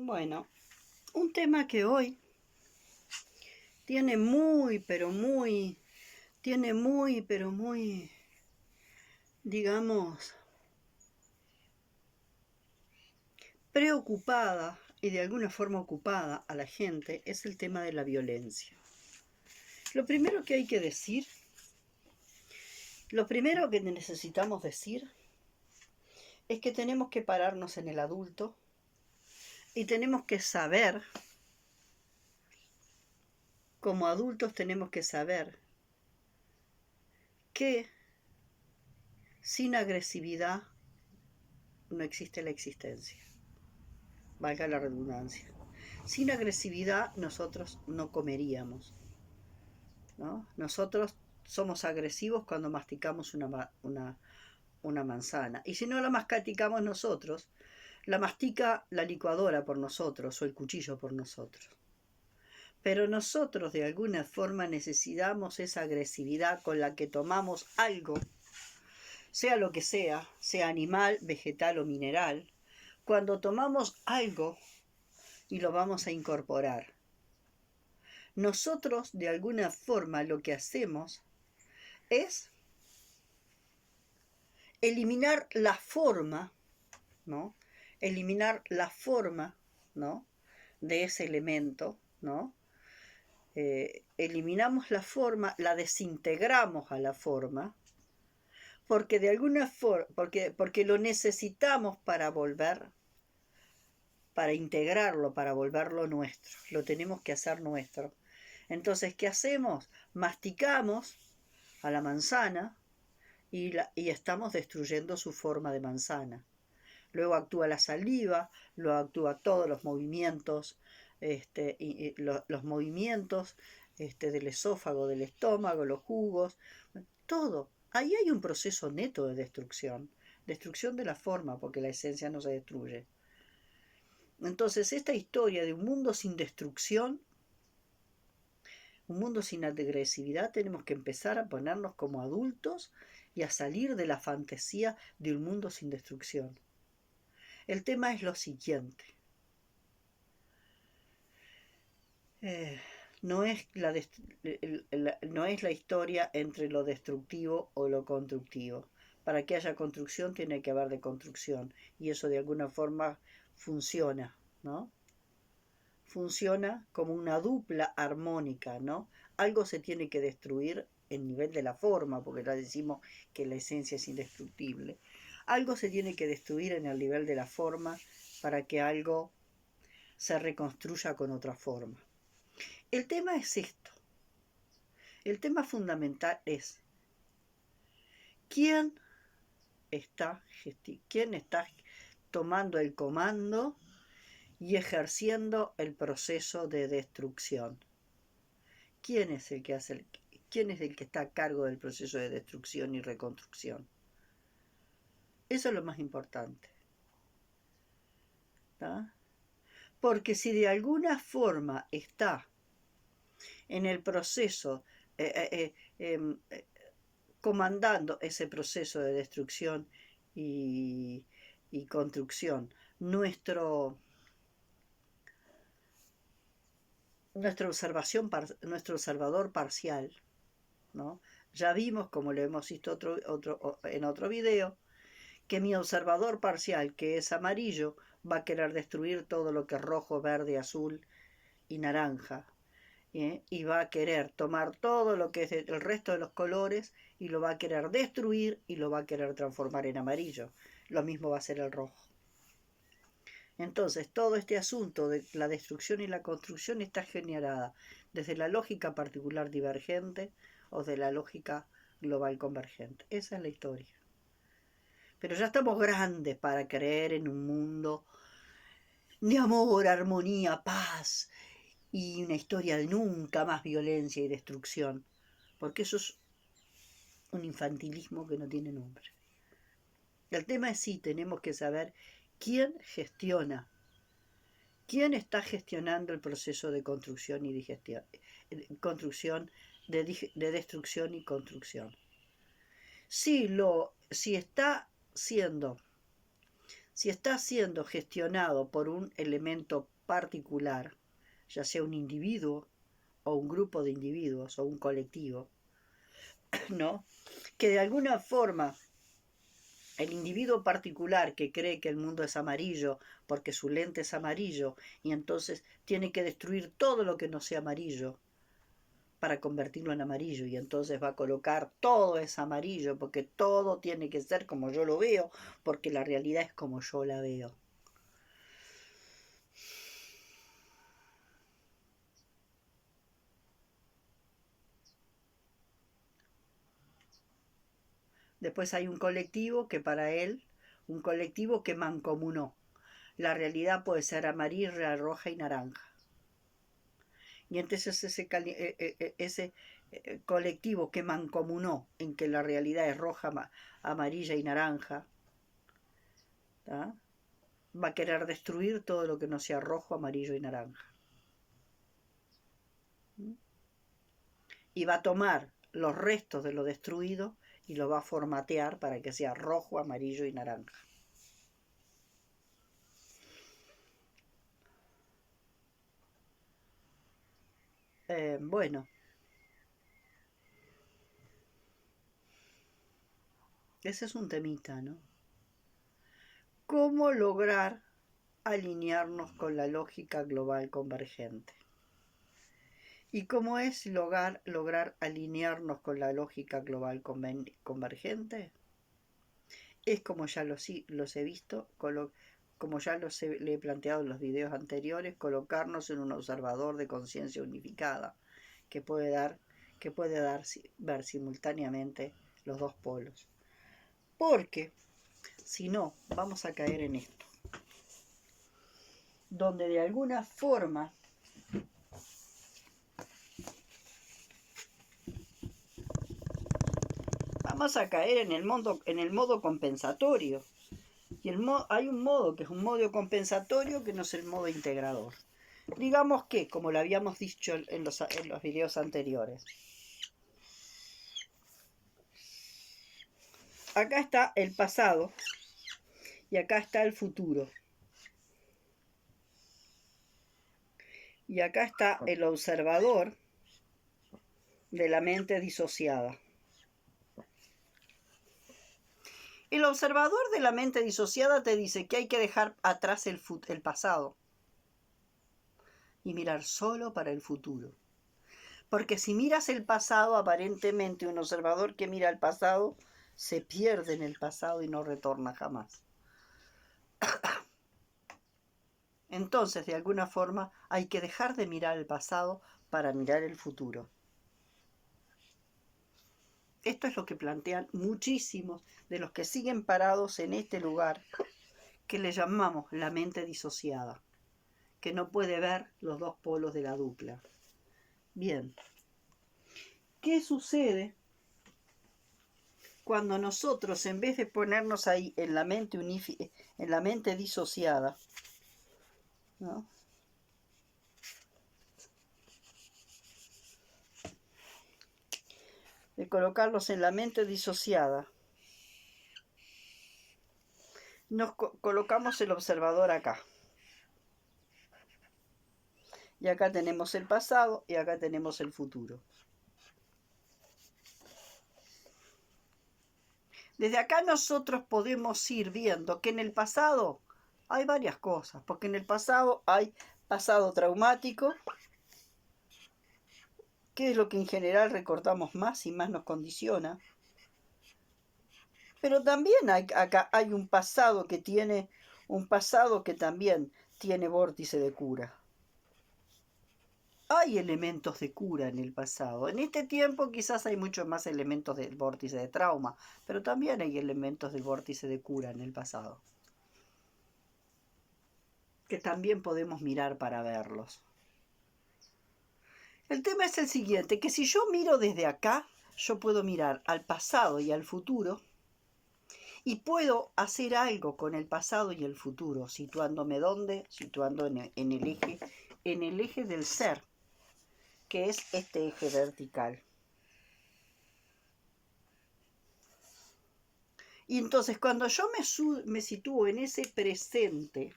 Bueno, un tema que hoy tiene muy, digamos, preocupada y de alguna forma ocupada a la gente es el tema de la violencia. Lo primero que hay que decir, lo primero que necesitamos decir es que tenemos que pararnos en el adulto y tenemos que saber, como adultos tenemos que saber que sin agresividad no existe la existencia, valga la redundancia. Sin agresividad nosotros no comeríamos, ¿no? Nosotros somos agresivos cuando masticamos una manzana. Y si no la masticamos nosotros, la mastica la licuadora por nosotros o el cuchillo por nosotros. Pero nosotros de alguna forma necesitamos esa agresividad con la que tomamos algo, sea lo que sea animal, vegetal o mineral. Cuando tomamos algo y lo vamos a incorporar, nosotros de alguna forma lo que hacemos es eliminar la forma, ¿no? Eliminar la forma, ¿no? De ese elemento, ¿no? Eliminamos la forma, la desintegramos a la forma, porque de alguna forma, porque lo necesitamos para volver, para integrarlo, para volverlo nuestro. Lo tenemos que hacer nuestro. Entonces, ¿qué hacemos? Masticamos a la manzana y estamos destruyendo su forma de manzana. Luego actúa la saliva, luego actúa todos los movimientos, los movimientos del esófago, del estómago, los jugos, todo. Ahí hay un proceso neto de destrucción de la forma, porque la esencia no se destruye. Entonces, esta historia de un mundo sin destrucción, un mundo sin agresividad, tenemos que empezar a ponernos como adultos y a salir de la fantasía de un mundo sin destrucción. El tema es lo siguiente. No es la historia entre lo destructivo o lo constructivo. Para que haya construcción tiene que haber deconstrucción. Y eso de alguna forma funciona, ¿no? Funciona como una dupla armónica, ¿no? Algo se tiene que destruir en nivel de la forma, porque ya decimos que la esencia es indestructible. Algo se tiene que destruir en el nivel de la forma para que algo se reconstruya con otra forma. El tema es esto. El tema fundamental es quién está tomando el comando y ejerciendo el proceso de destrucción. ¿Quién es el que está a cargo del proceso de destrucción y reconstrucción? Eso es lo más importante, ¿tá? Porque si de alguna forma está en el proceso comandando ese proceso de destrucción y construcción nuestro observador parcial, ¿no? Ya vimos, como lo hemos visto en otro video, que mi observador parcial, que es amarillo, va a querer destruir todo lo que es rojo, verde, azul y naranja, y va a querer tomar todo lo que es el resto de los colores y lo va a querer destruir y lo va a querer transformar en amarillo. Lo mismo va a ser el rojo. Entonces, todo este asunto de la destrucción y la construcción está generada desde la lógica particular divergente o de la lógica global convergente. Esa es la historia. Pero ya estamos grandes para creer en un mundo de amor, armonía, paz y una historia de nunca más violencia y destrucción, porque eso es un infantilismo que no tiene nombre. El tema es si tenemos que saber quién gestiona, quién está gestionando el proceso de construcción y digestión, de destrucción y construcción. Si está siendo si está siendo gestionado por un elemento particular, ya sea un individuo o un grupo de individuos o un colectivo, ¿no? Que de alguna forma el individuo particular que cree que el mundo es amarillo porque su lente es amarillo y entonces tiene que destruir todo lo que no sea amarillo para convertirlo en amarillo, y entonces va a colocar todo es amarillo porque todo tiene que ser como yo lo veo, porque la realidad es como yo la veo. Después hay un colectivo que para él, un colectivo que mancomunó. La realidad puede ser amarilla, roja y naranja. Y entonces ese colectivo que mancomunó en que la realidad es roja, amarilla y naranja, ¿tá? Va a querer destruir todo lo que no sea rojo, amarillo y naranja. Y va a tomar los restos de lo destruido y lo va a formatear para que sea rojo, amarillo y naranja. Bueno, ese es un temita, ¿no? ¿Cómo lograr alinearnos con la lógica global convergente? ¿Y cómo es lograr alinearnos con la lógica global convergente? Es como ya los he visto, como ya le he planteado en los videos anteriores, colocarnos en un observador de conciencia unificada que puede ver simultáneamente los dos polos. Porque si no, vamos a caer en esto, donde de alguna forma vamos a caer en el modo compensatorio. Y hay un modo que es un modo compensatorio que no es el modo integrador. Digamos que, como lo habíamos dicho en los videos anteriores, acá está el pasado y acá está el futuro. Y acá está el observador de la mente disociada. El observador de la mente disociada te dice que hay que dejar atrás el pasado y mirar solo para el futuro. Porque si miras el pasado, aparentemente un observador que mira el pasado se pierde en el pasado y no retorna jamás. Entonces, de alguna forma, hay que dejar de mirar el pasado para mirar el futuro. Esto es lo que plantean muchísimos de los que siguen parados en este lugar que le llamamos la mente disociada, que no puede ver los dos polos de la dupla. Bien, ¿qué sucede cuando nosotros, en vez de ponernos ahí en la mente disociada, ¿no?, de colocarlos en la mente disociada, nos colocamos el observador acá? Y acá tenemos el pasado y acá tenemos el futuro. Desde acá nosotros podemos ir viendo que en el pasado hay varias cosas, porque en el pasado hay pasado traumático, que es lo que en general recordamos más y más nos condiciona. Pero también acá hay un pasado que también tiene vórtice de cura. Hay elementos de cura en el pasado. En este tiempo quizás hay muchos más elementos del vórtice de trauma, pero también hay elementos del vórtice de cura en el pasado, que también podemos mirar para verlos. El tema es el siguiente, que si yo miro desde acá, yo puedo mirar al pasado y al futuro, y puedo hacer algo con el pasado y el futuro, situándome ¿dónde? Situando en el eje del ser, que es este eje vertical. Y entonces cuando yo me sitúo en ese presente,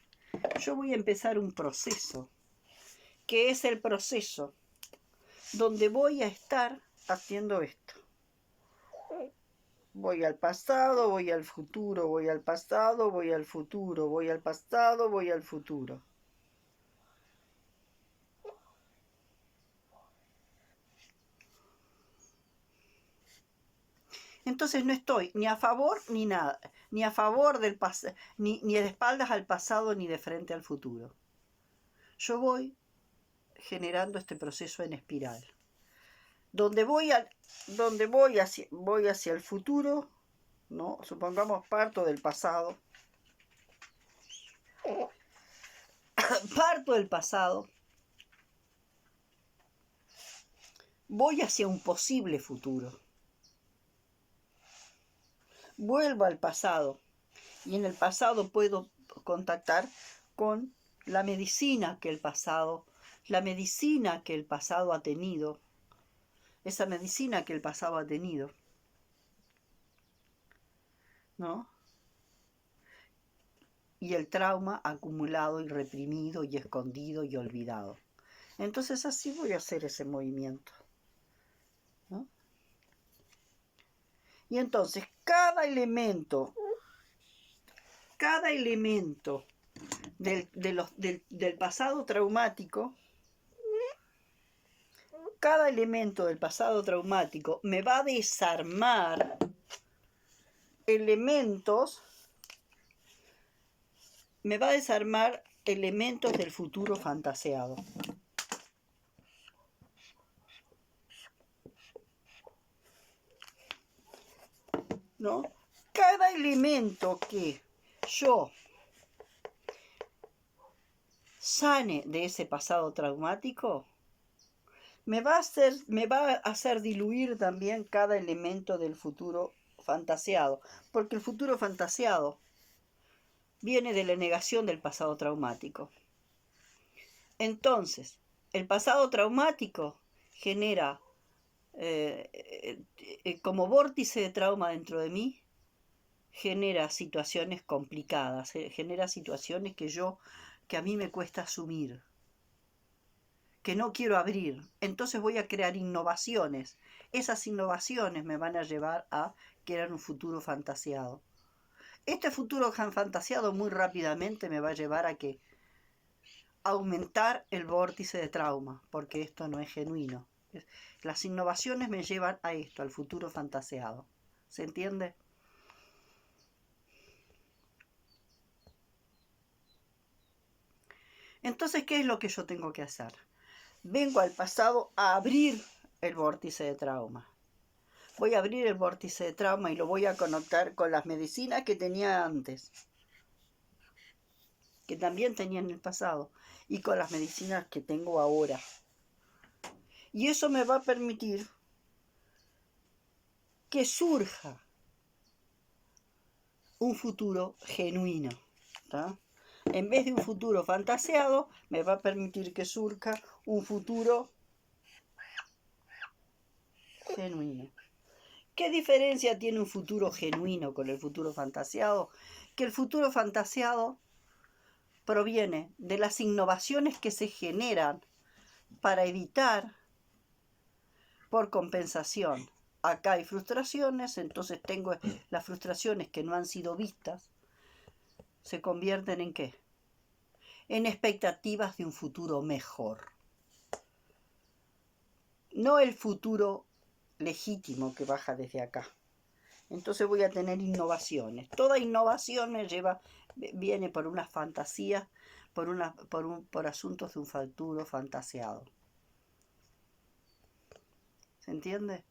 yo voy a empezar un proceso, que es el proceso donde voy a estar haciendo esto. Voy al pasado, voy al futuro, voy al pasado, voy al futuro, voy al pasado, voy al futuro. Entonces no estoy ni a favor ni nada, ni a favor del pasado, ni de espaldas al pasado, ni de frente al futuro. Yo voy generando este proceso en espiral. Donde voy hacia el futuro, ¿no? Supongamos parto del pasado. Parto del pasado. Voy hacia un posible futuro. Vuelvo al pasado. Y en el pasado puedo contactar con la medicina que el pasado ha tenido. Esa medicina que el pasado ha tenido. ¿No? Y el trauma acumulado y reprimido y escondido y olvidado. Entonces así voy a hacer ese movimiento, ¿no? Y entonces cada elemento del pasado traumático, cada elemento del pasado traumático me va a desarmar elementos del futuro fantaseado. ¿No? Cada elemento que yo sane de ese pasado traumático me va a hacer diluir también cada elemento del futuro fantaseado, porque el futuro fantaseado viene de la negación del pasado traumático. Entonces, el pasado traumático genera como vórtice de trauma dentro de mí, genera situaciones complicadas, genera situaciones que a mí me cuesta asumir, que no quiero abrir. Entonces voy a crear innovaciones. Esas innovaciones me van a llevar a crear un futuro fantaseado. Este futuro fantaseado muy rápidamente me va a llevar a aumentar el vórtice de trauma, porque esto no es genuino. Las innovaciones me llevan a esto, al futuro fantaseado. ¿Se entiende? Entonces, ¿qué es lo que yo tengo que hacer? Vengo al pasado a abrir el vórtice de trauma. Voy a abrir el vórtice de trauma y lo voy a conectar con las medicinas que tenía antes, que también tenía en el pasado, y con las medicinas que tengo ahora. Y eso me va a permitir que surja un futuro genuino, ¿tá? En vez de un futuro fantaseado, me va a permitir que surja un futuro genuino. ¿Qué diferencia tiene un futuro genuino con el futuro fantaseado? Que el futuro fantaseado proviene de las innovaciones que se generan para evitar por compensación. Acá hay frustraciones, entonces tengo las frustraciones que no han sido vistas, se convierten ¿en qué? En expectativas de un futuro mejor. No el futuro legítimo que baja desde acá. Entonces voy a tener innovaciones. Toda innovación viene por unas fantasías, por asuntos de un futuro fantaseado. ¿Se entiende?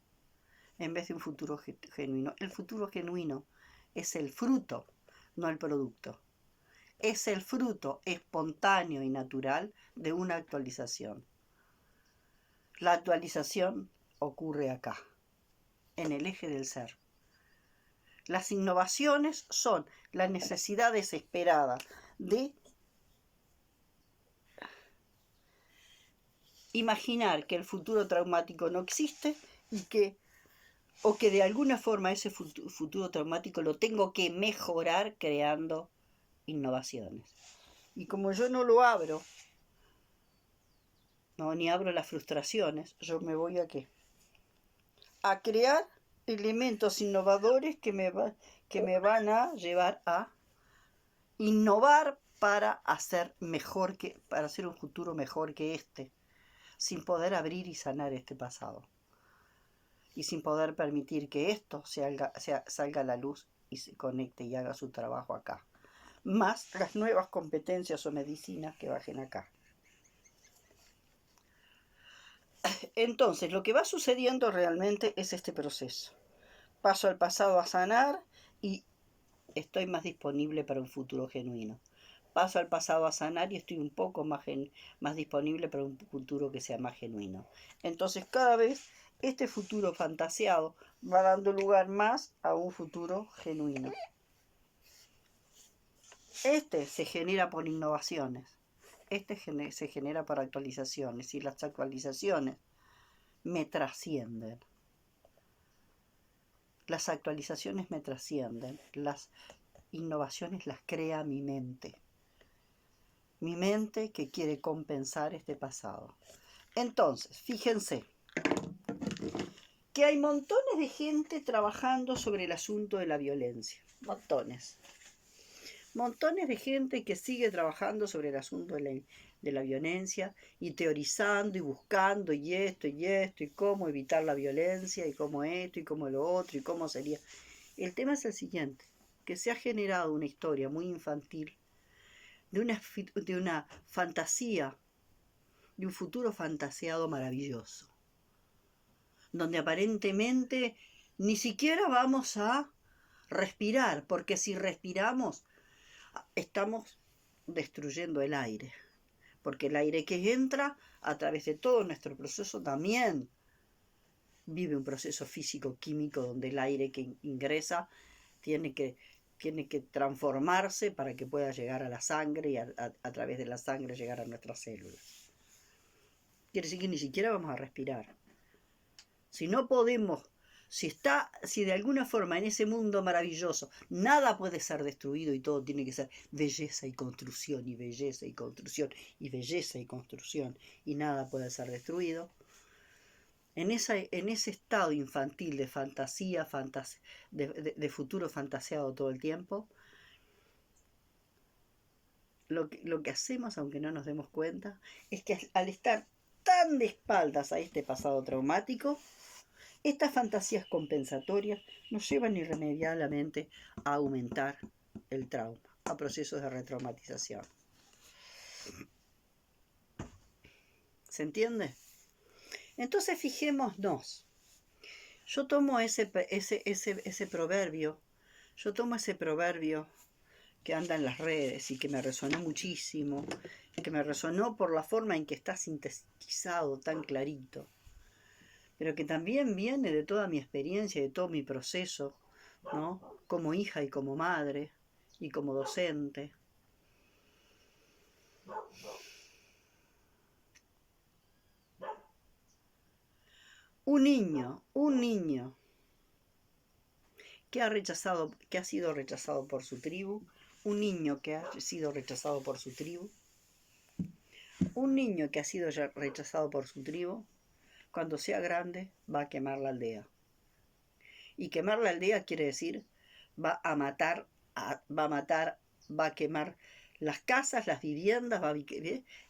En vez de un futuro genuino. El futuro genuino es el fruto, no el producto. Es el fruto espontáneo y natural de una actualización. La actualización ocurre acá, en el eje del ser. Las innovaciones son la necesidad desesperada de imaginar que el futuro traumático no existe y que o que de alguna forma ese futuro traumático lo tengo que mejorar creando innovaciones. Y como yo no lo abro, no, ni abro las frustraciones, yo me voy a qué? A crear elementos innovadores que me van a llevar a innovar para hacer para hacer un futuro mejor que este, sin poder abrir y sanar este pasado. Y sin poder permitir que esto salga a la luz y se conecte y haga su trabajo acá. Más las nuevas competencias o medicinas que bajen acá. Entonces, lo que va sucediendo realmente es este proceso. Paso al pasado a sanar y estoy más disponible para un futuro genuino. Paso al pasado a sanar y estoy un poco más disponible para un futuro que sea más genuino. Entonces, cada vez este futuro fantaseado va dando lugar más a un futuro genuino. Este se genera por innovaciones. Se genera por actualizaciones y las actualizaciones me trascienden. Las actualizaciones me trascienden. Las innovaciones las crea mi mente. Mi mente que quiere compensar este pasado. Entonces, fíjense que hay montones de gente trabajando sobre el asunto de la violencia. Montones. Montones de gente que sigue trabajando sobre el asunto de la violencia y teorizando y buscando y esto, y cómo evitar la violencia y cómo esto y cómo lo otro y cómo sería. El tema es el siguiente, que se ha generado una historia muy infantil de una fantasía, de un futuro fantaseado maravilloso, donde aparentemente ni siquiera vamos a respirar, porque si respiramos estamos destruyendo el aire, porque el aire que entra a través de todo nuestro proceso también vive un proceso físico-químico donde el aire que ingresa tiene que transformarse para que pueda llegar a la sangre y a través de la sangre llegar a nuestras células. Quiere decir que ni siquiera vamos a respirar. Si no podemos, si de alguna forma en ese mundo maravilloso nada puede ser destruido y todo tiene que ser belleza y construcción y belleza y construcción y belleza y construcción y nada puede ser destruido, en ese estado infantil de fantasía, de futuro fantaseado todo el tiempo, lo que hacemos, aunque no nos demos cuenta, es que al estar tan de espaldas a este pasado traumático, estas fantasías compensatorias nos llevan irremediablemente a aumentar el trauma, a procesos de retraumatización. ¿Se entiende? Entonces fijémonos. Yo tomo ese proverbio, que anda en las redes y que me resonó muchísimo, que me resonó por la forma en que está sintetizado tan clarito, pero que también viene de toda mi experiencia, de todo mi proceso, ¿no? Como hija y como madre y como docente. Un niño que ha sido rechazado por su tribu, un niño que ha sido rechazado por su tribu, un niño que ha sido rechazado por su tribu, cuando sea grande va a quemar la aldea. Y quemar la aldea quiere decir va a quemar las casas, las viviendas,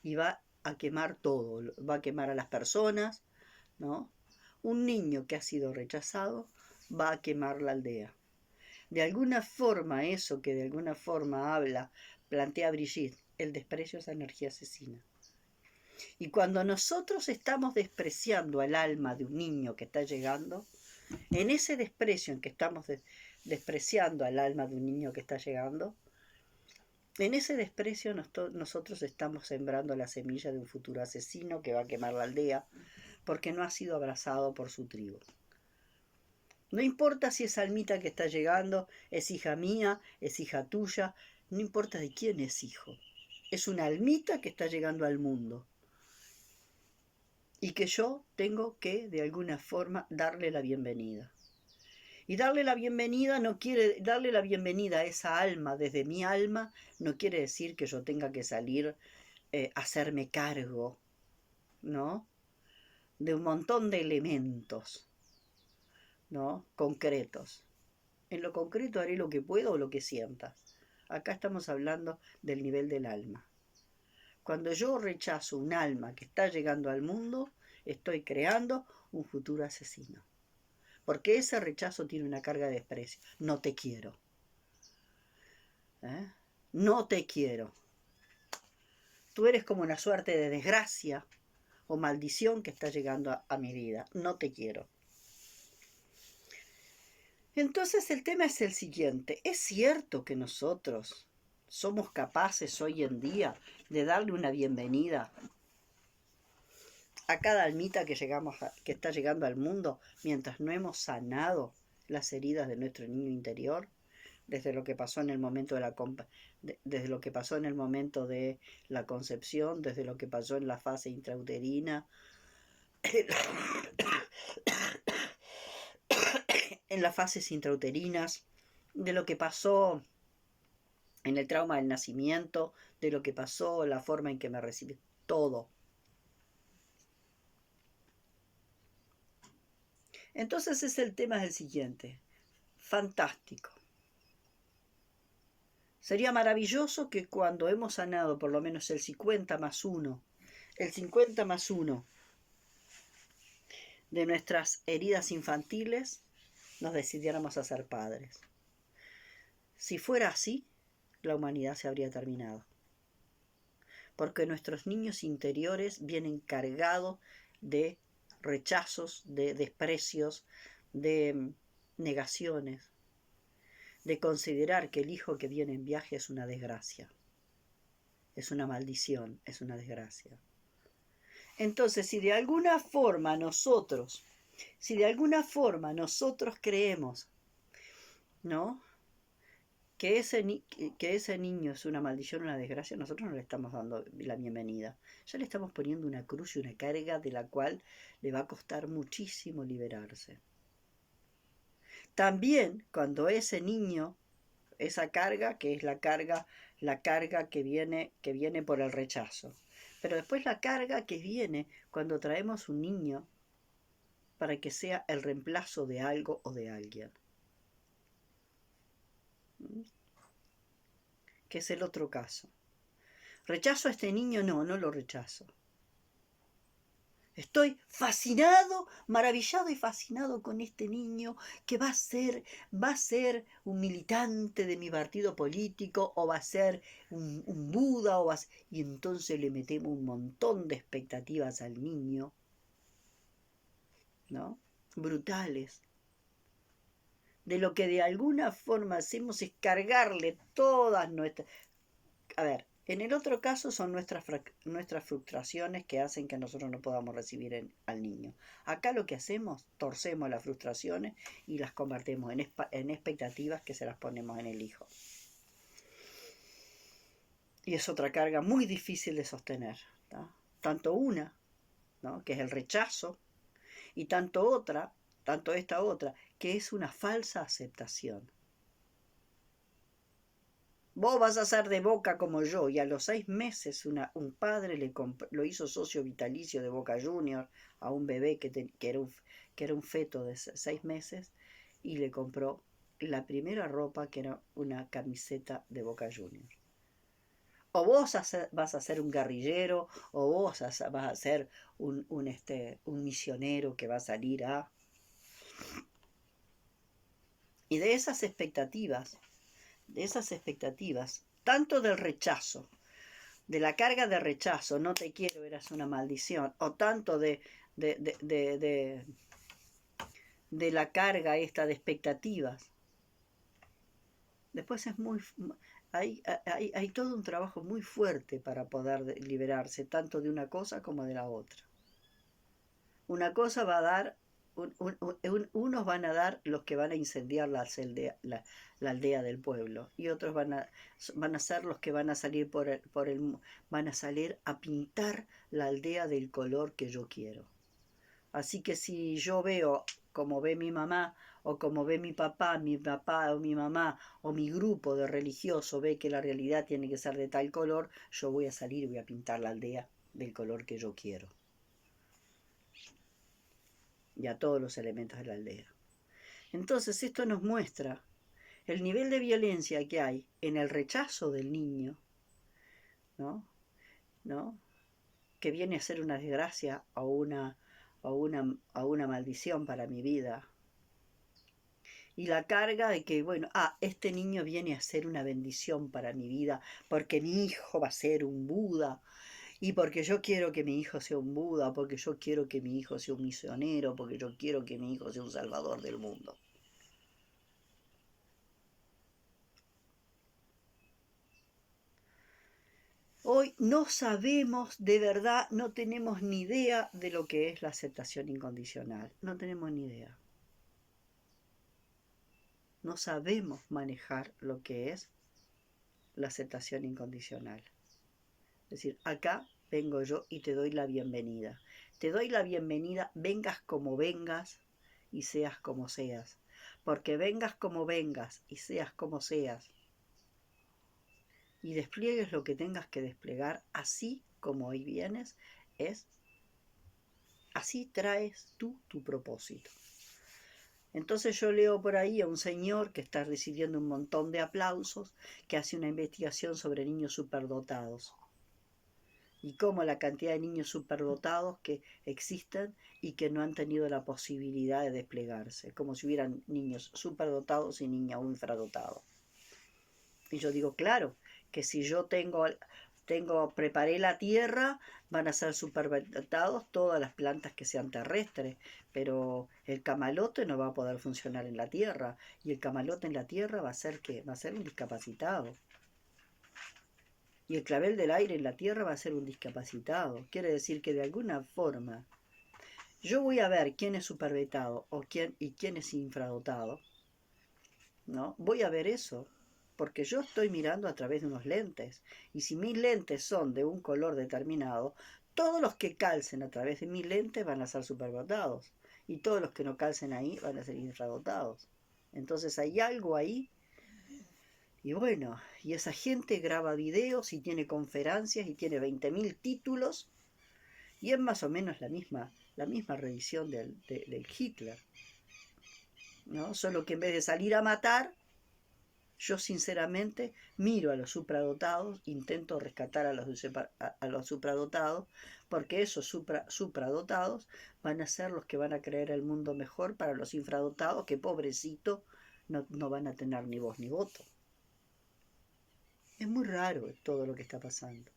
y va a quemar todo, va a quemar a las personas, ¿no? Un niño que ha sido rechazado va a quemar la aldea. De alguna forma, eso que de alguna forma plantea Brigitte, el desprecio es energía asesina. Y cuando nosotros estamos despreciando al alma de un niño que está llegando, en ese desprecio en que estamos despreciando al alma de un niño que está llegando, en ese desprecio nosotros estamos sembrando la semilla de un futuro asesino que va a quemar la aldea porque no ha sido abrazado por su tribu. No importa si esa almita que está llegando es hija mía, es hija tuya, no importa de quién es hijo. Es una almita que está llegando al mundo y que yo tengo que, de alguna forma, darle la bienvenida. Y darle la bienvenida no quiere, darle la bienvenida a esa alma desde mi alma, no quiere decir que yo tenga que salir a hacerme cargo, ¿no? De un montón de elementos, ¿no? Concretos. En lo concreto haré lo que puedo o lo que sienta. Acá estamos hablando del nivel del alma. Cuando yo rechazo un alma que está llegando al mundo, estoy creando un futuro asesino. Porque ese rechazo tiene una carga de desprecio. No te quiero. ¿Eh? No te quiero. Tú eres como una suerte de desgracia o maldición que está llegando a mi vida. No te quiero. Entonces el tema es el siguiente. ¿Es cierto que nosotros somos capaces hoy en día de darle una bienvenida a cada almita que está llegando al mundo mientras no hemos sanado las heridas de nuestro niño interior? Desde lo que pasó en el momento desde lo que pasó en el momento de la concepción, desde lo que pasó en la fase intrauterina, en las fases intrauterinas, de lo que pasó en el trauma del nacimiento, de lo que pasó, la forma en que me recibí, todo. Entonces el tema es el siguiente. Fantástico. Sería maravilloso que cuando hemos sanado por lo menos el 50 más 1, el 50 más 1 de nuestras heridas infantiles, nos decidiéramos a ser padres. Si fuera así, la humanidad se habría terminado. Porque nuestros niños interiores vienen cargados de rechazos, de desprecios, de negaciones, de considerar que el hijo que viene en viaje es una desgracia, es una maldición, es una desgracia. Entonces, si de alguna forma nosotros creemos, ¿no?, que ese niño es una maldición, una desgracia, nosotros no le estamos dando la bienvenida. Ya le estamos poniendo una cruz y una carga de la cual le va a costar muchísimo liberarse. También cuando ese niño, esa carga, que es la carga que viene por el rechazo. Pero después la carga que viene cuando traemos un niño para que sea el reemplazo de algo o de alguien. Que es el otro caso. ¿Rechazo a este niño? No, no lo rechazo. Estoy fascinado, maravillado y fascinado con este niño que va a ser un militante de mi partido político, o va a ser un Buda, y entonces le metemos un montón de expectativas al niño, ¿no? Brutales. De lo que de alguna forma hacemos es cargarle todas nuestras... A ver, en el otro caso son nuestras frustraciones que hacen que nosotros no podamos recibir al niño. Acá lo que hacemos, torcemos las frustraciones y las convertimos en expectativas que se las ponemos en el hijo. Y es otra carga muy difícil de sostener, ¿tá? Tanto una, ¿no?, que es el rechazo, y tanto esta otra, que es una falsa aceptación. Vos vas a ser de Boca como yo. Y a los 6 meses un padre lo hizo socio vitalicio de Boca Juniors a un bebé que era un feto de 6 meses, y le compró la primera ropa, que era una camiseta de Boca Juniors. O vos vas a ser un guerrillero, o vos vas a ser un misionero que va a salir a... Y de esas expectativas, tanto del rechazo, de la carga de rechazo, no te quiero, eras una maldición, o tanto de la carga esta de expectativas, después hay todo un trabajo muy fuerte para poder liberarse tanto de una cosa como de la otra. Una cosa va a dar, unos van a dar los que van a incendiar la aldea del pueblo, y otros van a ser los que van a salir van a salir a pintar la aldea del color que yo quiero. Así que si yo veo como ve mi mamá, o como ve mi papá o mi mamá, o mi grupo de religioso ve que la realidad tiene que ser de tal color, yo voy a salir y voy a pintar la aldea del color que yo quiero. Y a todos los elementos de la aldea. Entonces esto nos muestra el nivel de violencia que hay en el rechazo del niño, ¿no? ¿No? Que viene a ser una desgracia o una maldición para mi vida. Y la carga de que, bueno, este niño viene a ser una bendición para mi vida, porque mi hijo va a ser un Buda, y porque yo quiero que mi hijo sea un Buda, porque yo quiero que mi hijo sea un misionero, porque yo quiero que mi hijo sea un salvador del mundo. Hoy no sabemos, de verdad, no tenemos ni idea de lo que es la aceptación incondicional. No tenemos ni idea. No sabemos manejar lo que es la aceptación incondicional. Es decir, acá vengo yo y te doy la bienvenida. Te doy la bienvenida, vengas como vengas y seas como seas. Porque vengas como vengas y seas como seas y despliegues lo que tengas que desplegar así como hoy vienes, así traes tú tu propósito. Entonces yo leo por ahí a un señor que está recibiendo un montón de aplausos, que hace una investigación sobre niños superdotados. Y cómo la cantidad de niños superdotados que existen y que no han tenido la posibilidad de desplegarse. Como si hubieran niños superdotados y niños infradotados. Y yo digo, claro, que si yo preparé la tierra, van a ser superdotados todas las plantas que sean terrestres, pero el camalote no va a poder funcionar en la tierra, y el camalote en la tierra va a ser ¿qué? Va a ser un discapacitado. Y el clavel del aire en la tierra va a ser un discapacitado. Quiere decir que de alguna forma yo voy a ver quién es superdotado y quién es infradotado, ¿no? Voy a ver eso, porque yo estoy mirando a través de unos lentes, y si mis lentes son de un color determinado, todos los que calcen a través de mis lentes van a ser superdotados, y todos los que no calcen ahí van a ser infradotados. Entonces hay algo ahí, y bueno, y esa gente graba videos y tiene conferencias y tiene 20.000 títulos, y es más o menos la misma revisión del Hitler, ¿no? Solo que en vez de salir a matar, yo sinceramente miro a los supradotados, intento rescatar a los supradotados, porque esos supradotados van a ser los que van a creer el mundo mejor para los infradotados, que pobrecito no van a tener ni voz ni voto. Es muy raro todo lo que está pasando.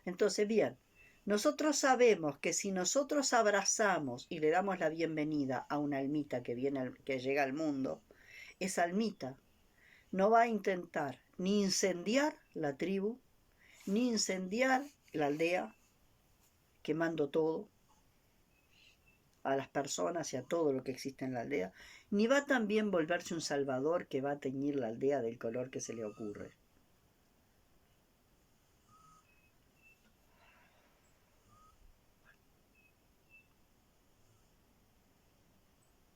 Entonces, bien, nosotros sabemos que si nosotros abrazamos y le damos la bienvenida a una almita que llega al mundo, esa almita no va a intentar ni incendiar la tribu, ni incendiar la aldea, quemando todo, a las personas y a todo lo que existe en la aldea, ni va también volverse un salvador que va a teñir la aldea del color que se le ocurre.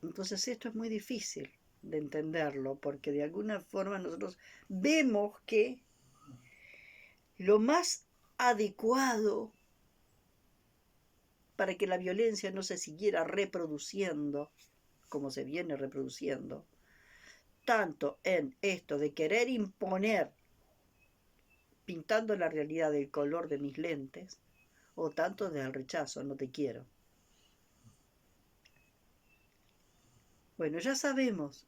Entonces esto es muy difícil de entenderlo, porque de alguna forma nosotros vemos que lo más adecuado para que la violencia no se siguiera reproduciendo como se viene reproduciendo, tanto en esto de querer imponer pintando la realidad del color de mis lentes, o tanto del rechazo, no te quiero. Bueno, ya sabemos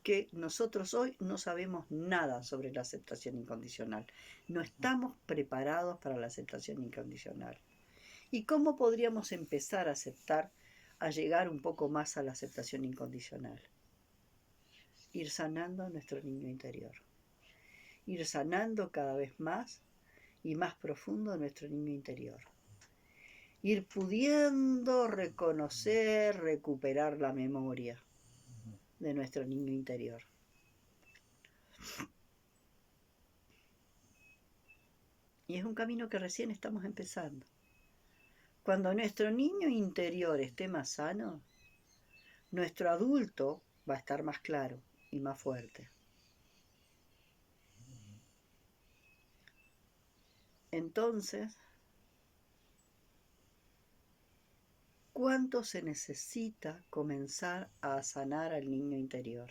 que nosotros hoy no sabemos nada sobre la aceptación incondicional. No estamos preparados para la aceptación incondicional. ¿Y cómo podríamos empezar a aceptar, a llegar un poco más a la aceptación incondicional? Ir sanando a nuestro niño interior. Ir sanando cada vez más y más profundo nuestro niño interior. Ir pudiendo reconocer, recuperar la memoria de nuestro niño interior. Y es un camino que recién estamos empezando. Cuando nuestro niño interior esté más sano, nuestro adulto va a estar más claro y más fuerte. Entonces, ¿cuánto se necesita comenzar a sanar al niño interior?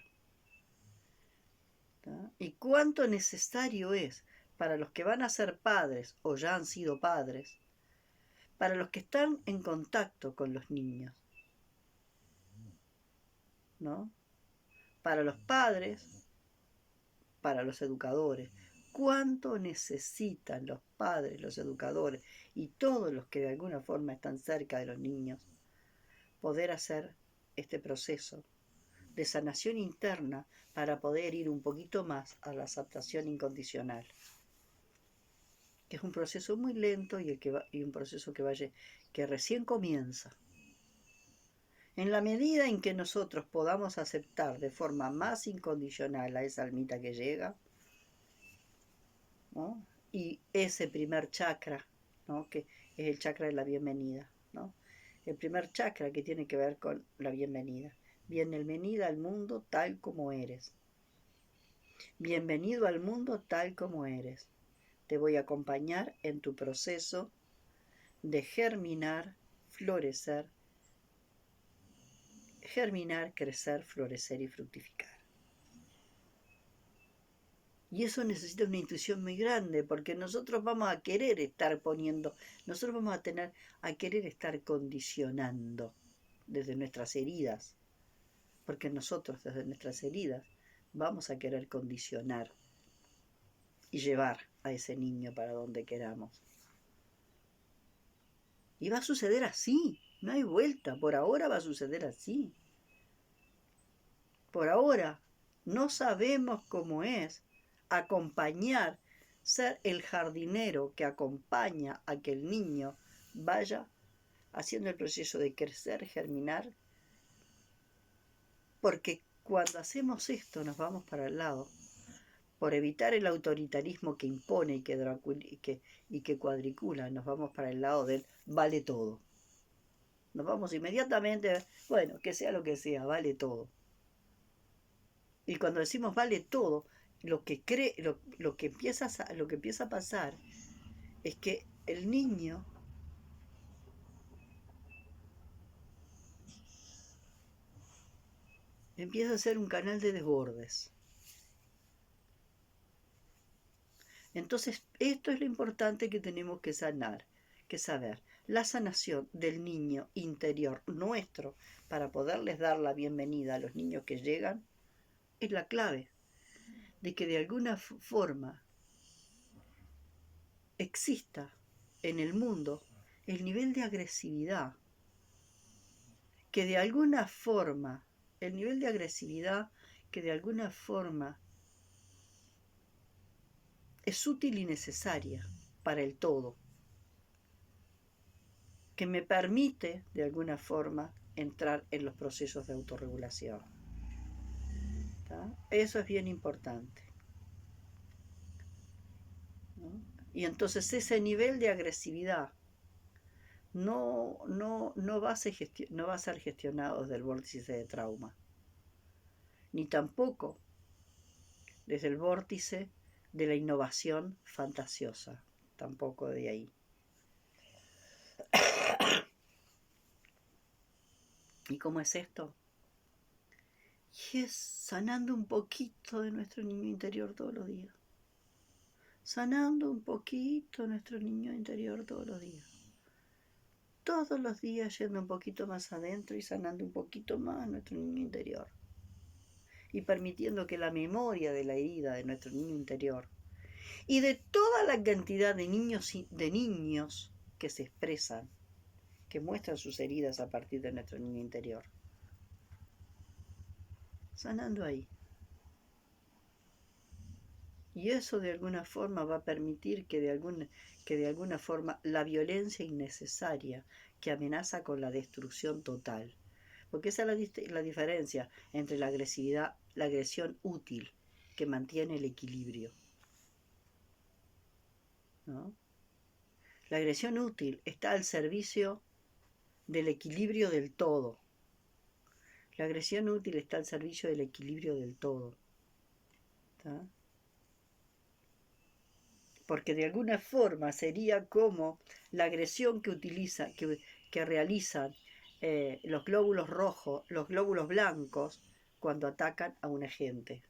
¿Tá? ¿Y cuánto necesario es para los que van a ser padres o ya han sido padres, para los que están en contacto con los niños? ¿No? Para los padres, para los educadores. ¿Cuánto necesitan los padres, los educadores y todos los que de alguna forma están cerca de los niños poder hacer este proceso de sanación interna para poder ir un poquito más a la aceptación incondicional? Que es un proceso muy lento y un proceso que recién comienza. En la medida en que nosotros podamos aceptar de forma más incondicional a esa almita que llega, ¿no? Y ese primer chakra, ¿no? Que es el chakra de la bienvenida, ¿no? El primer chakra que tiene que ver con la bienvenida. Bienvenida al mundo tal como eres. Bienvenido al mundo tal como eres. Te voy a acompañar en tu proceso de germinar, crecer, florecer y fructificar. Y eso necesita una intuición muy grande, porque nosotros vamos a querer estar nosotros vamos a querer estar condicionando desde nuestras heridas, porque nosotros desde nuestras heridas vamos a querer condicionar y llevar a ese niño para donde queramos. Y va a suceder así, no hay vuelta, por ahora va a suceder así. Por ahora no sabemos cómo es acompañar, ser el jardinero que acompaña a que el niño vaya haciendo el proceso de crecer, germinar, porque cuando hacemos esto nos vamos para el lado, por evitar el autoritarismo que impone y que cuadricula, nos vamos para el lado del vale todo. Nos vamos inmediatamente, bueno, que sea lo que sea, vale todo. Y cuando decimos vale todo, lo que empieza a pasar es que el niño empieza a ser un canal de desbordes. Entonces, esto es lo importante que tenemos que sanar, que saber. La sanación del niño interior nuestro para poderles dar la bienvenida a los niños que llegan es la clave de que de alguna forma exista en el mundo el nivel de agresividad que de alguna forma, el nivel de agresividad que de alguna forma es útil y necesaria para el todo, que me permite de alguna forma entrar en los procesos de autorregulación. ¿Tá? Eso es bien importante, ¿no? Y entonces ese nivel de agresividad no va a ser gestionado desde el vórtice de trauma, ni tampoco desde el vórtice de la innovación fantasiosa, tampoco de ahí. ¿Y cómo es esto? Y es sanando un poquito de nuestro niño interior todos los días. Sanando un poquito nuestro niño interior todos los días. Todos los días yendo un poquito más adentro y sanando un poquito más nuestro niño interior. Y permitiendo que la memoria de la herida de nuestro niño interior y de toda la cantidad de niños que se expresan, que muestran sus heridas a partir de nuestro niño interior. Sanando ahí. Y eso de alguna forma va a permitir que de alguna forma la violencia innecesaria que amenaza con la destrucción total, porque esa es la diferencia entre la agresividad, la agresión útil, que mantiene el equilibrio, ¿no? La agresión útil está al servicio del equilibrio del todo. La agresión útil está al servicio del equilibrio del todo. ¿Tá? Porque de alguna forma sería como la agresión que realizan los glóbulos rojos, los glóbulos blancos, cuando atacan a un agente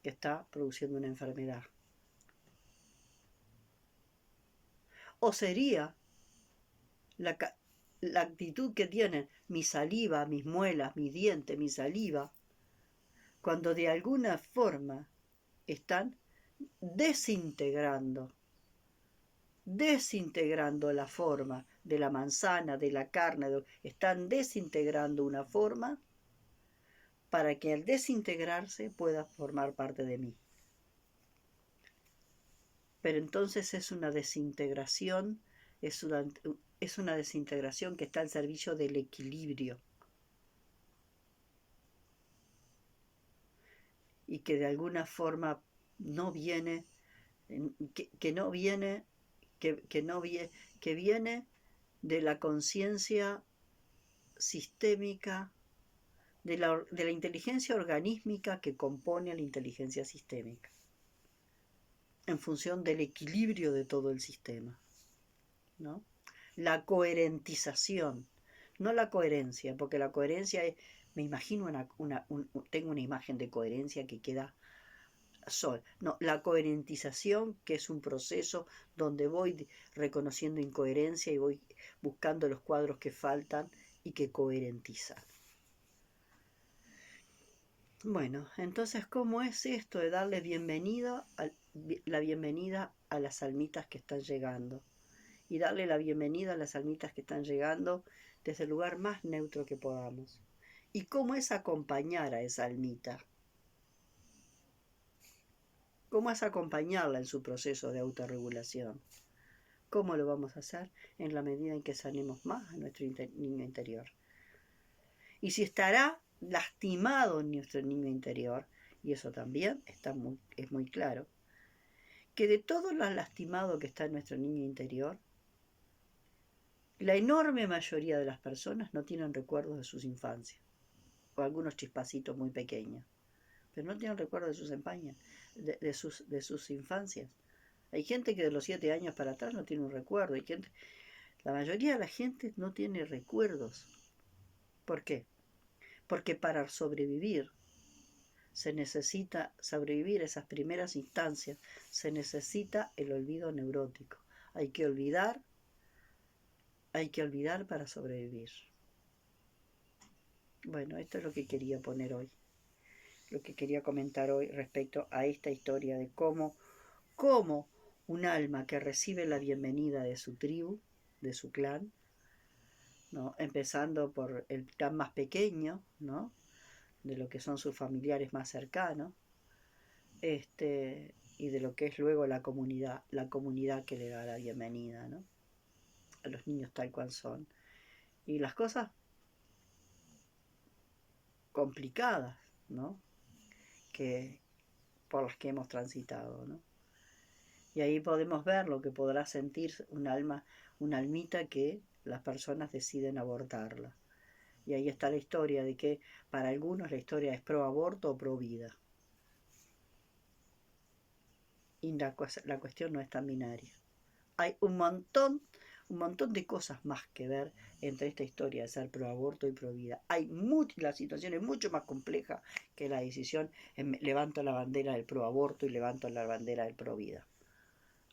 que está produciendo una enfermedad. O sería la actitud que tienen mi saliva, mis muelas, mis dientes, mi saliva, cuando de alguna forma están desintegrando la forma de la manzana, de la carne, están desintegrando una forma para que al desintegrarse pueda formar parte de mí. Pero entonces es una desintegración, es una desintegración que está al servicio del equilibrio. Y que de alguna forma no viene, que viene de la conciencia sistémica, de la inteligencia organísmica que compone a la inteligencia sistémica, en función del equilibrio de todo el sistema, ¿no? La coherentización, no la coherencia, porque la coherencia es, me imagino tengo una imagen de coherencia que queda no, la coherentización, que es un proceso donde voy reconociendo incoherencia y voy buscando los cuadros que faltan y que coherentizan. Bueno, entonces, ¿cómo es esto de darle la bienvenida a las almitas que están llegando? Y darle la bienvenida a las almitas que están llegando desde el lugar más neutro que podamos. ¿Y cómo es acompañar a esa almita? ¿Cómo es acompañarla en su proceso de autorregulación? ¿Cómo lo vamos a hacer? En la medida en que sanemos más a nuestro niño interior. Y si estará lastimado nuestro niño interior, y eso también es muy claro, que de todo lo lastimado que está en nuestro niño interior, la enorme mayoría de las personas no tienen recuerdos de sus infancias, o algunos chispacitos muy pequeños, pero no tienen recuerdos de sus de sus infancias. Hay gente que de los 7 años para atrás no tiene un recuerdo, la mayoría de la gente no tiene recuerdos. ¿Por qué? Porque para sobrevivir esas primeras instancias, se necesita el olvido neurótico. Hay que olvidar para sobrevivir. Bueno, esto es lo que quería poner hoy, lo que quería comentar hoy respecto a esta historia de cómo un alma que recibe la bienvenida de su tribu, de su clan, ¿no? Empezando por el clan más pequeño, ¿no? De lo que son sus familiares más cercanos, y de lo que es luego la comunidad que le da la bienvenida, ¿no? A los niños tal cual son. Y las cosas complicadas, ¿no? Por las que hemos transitado, ¿no? Y ahí podemos ver lo que podrá sentir una almita que las personas deciden abortarla. Y ahí está la historia de que para algunos la historia es pro aborto o pro vida. Y la cuestión no es tan binaria. Hay un montón de cosas más que ver entre esta historia de ser pro aborto y pro vida. La situación es mucho más compleja que la decisión levanto la bandera del pro aborto y levanto la bandera del pro vida.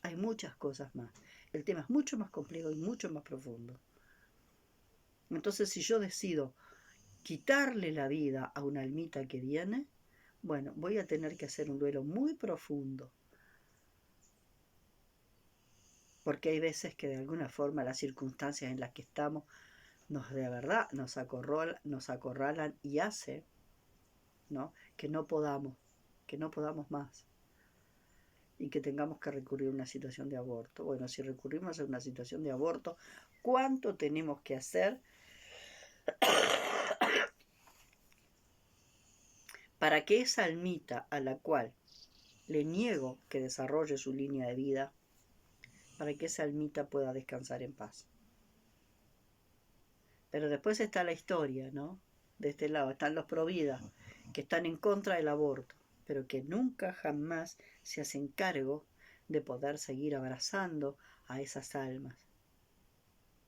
Hay muchas cosas más. El tema es mucho más complejo y mucho más profundo. Entonces, si yo decido quitarle la vida a una almita que viene, bueno, voy a tener que hacer un duelo muy profundo. Porque hay veces que de alguna forma las circunstancias en las que estamos de verdad nos acorralan y hace, ¿no? que no podamos más y que tengamos que recurrir a una situación de aborto. Bueno, si recurrimos a una situación de aborto, ¿cuánto tenemos que hacer para que esa almita a la cual le niego que desarrolle su línea de vida, para que esa almita pueda descansar en paz? Pero después está la historia, ¿no? De este lado están los provida, que están en contra del aborto, pero que nunca jamás se hacen cargo de poder seguir abrazando a esas almas,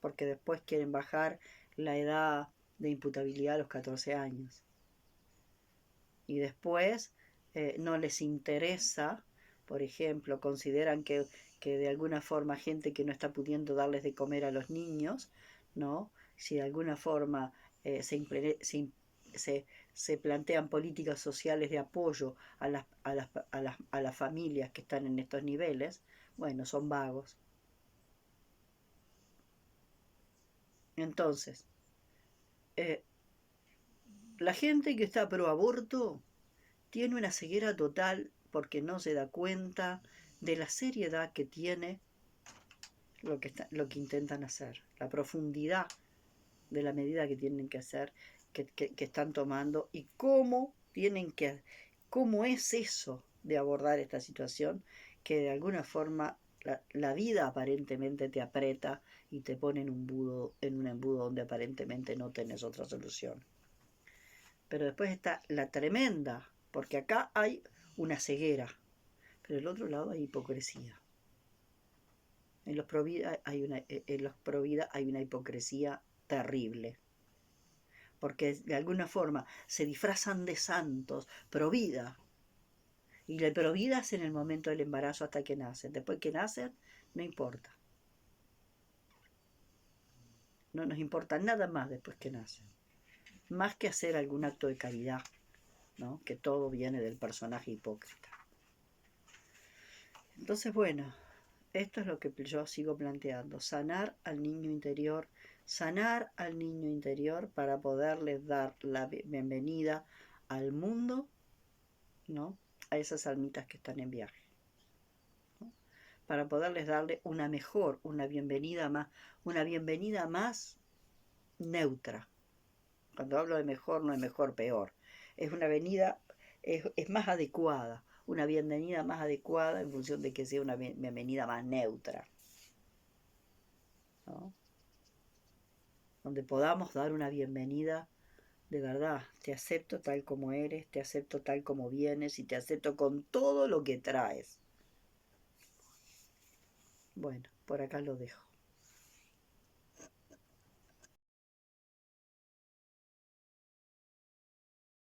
porque después quieren bajar la edad de imputabilidad a los 14 años. Y después no les interesa, por ejemplo, consideran que de alguna forma gente que no está pudiendo darles de comer a los niños, ¿no? Si de alguna forma se plantean políticas sociales de apoyo a las familias que están en estos niveles, bueno, son vagos. Entonces, eh, la gente que está pro aborto tiene una ceguera total porque no se da cuenta de la seriedad que tiene lo que intentan hacer, la profundidad de la medida que tienen que hacer, que están tomando y cómo es eso de abordar esta situación que de alguna forma la vida aparentemente te aprieta y te pone en un embudo donde aparentemente no tenés otra solución. Pero después está la tremenda, porque acá hay una ceguera, pero del otro lado hay hipocresía. En los provida hay una hipocresía terrible, porque de alguna forma se disfrazan de santos, provida, y la provida es en el momento del embarazo hasta que nacen. Después que nacen, no importa. No nos importa nada más después que nacen. Más que hacer algún acto de caridad, ¿no? Que todo viene del personaje hipócrita. Entonces, bueno, esto es lo que yo sigo planteando, sanar al niño interior para poderles dar la bienvenida al mundo, ¿no? A esas almitas que están en viaje, ¿no? Para poderles darle una bienvenida más neutra. Cuando hablo de mejor, no es mejor, peor. Es una venida, es más adecuada, una bienvenida más adecuada en función de que sea una bienvenida más neutra, ¿no? Donde podamos dar una bienvenida de verdad, te acepto tal como eres, te acepto tal como vienes y te acepto con todo lo que traes. Bueno, por acá lo dejo.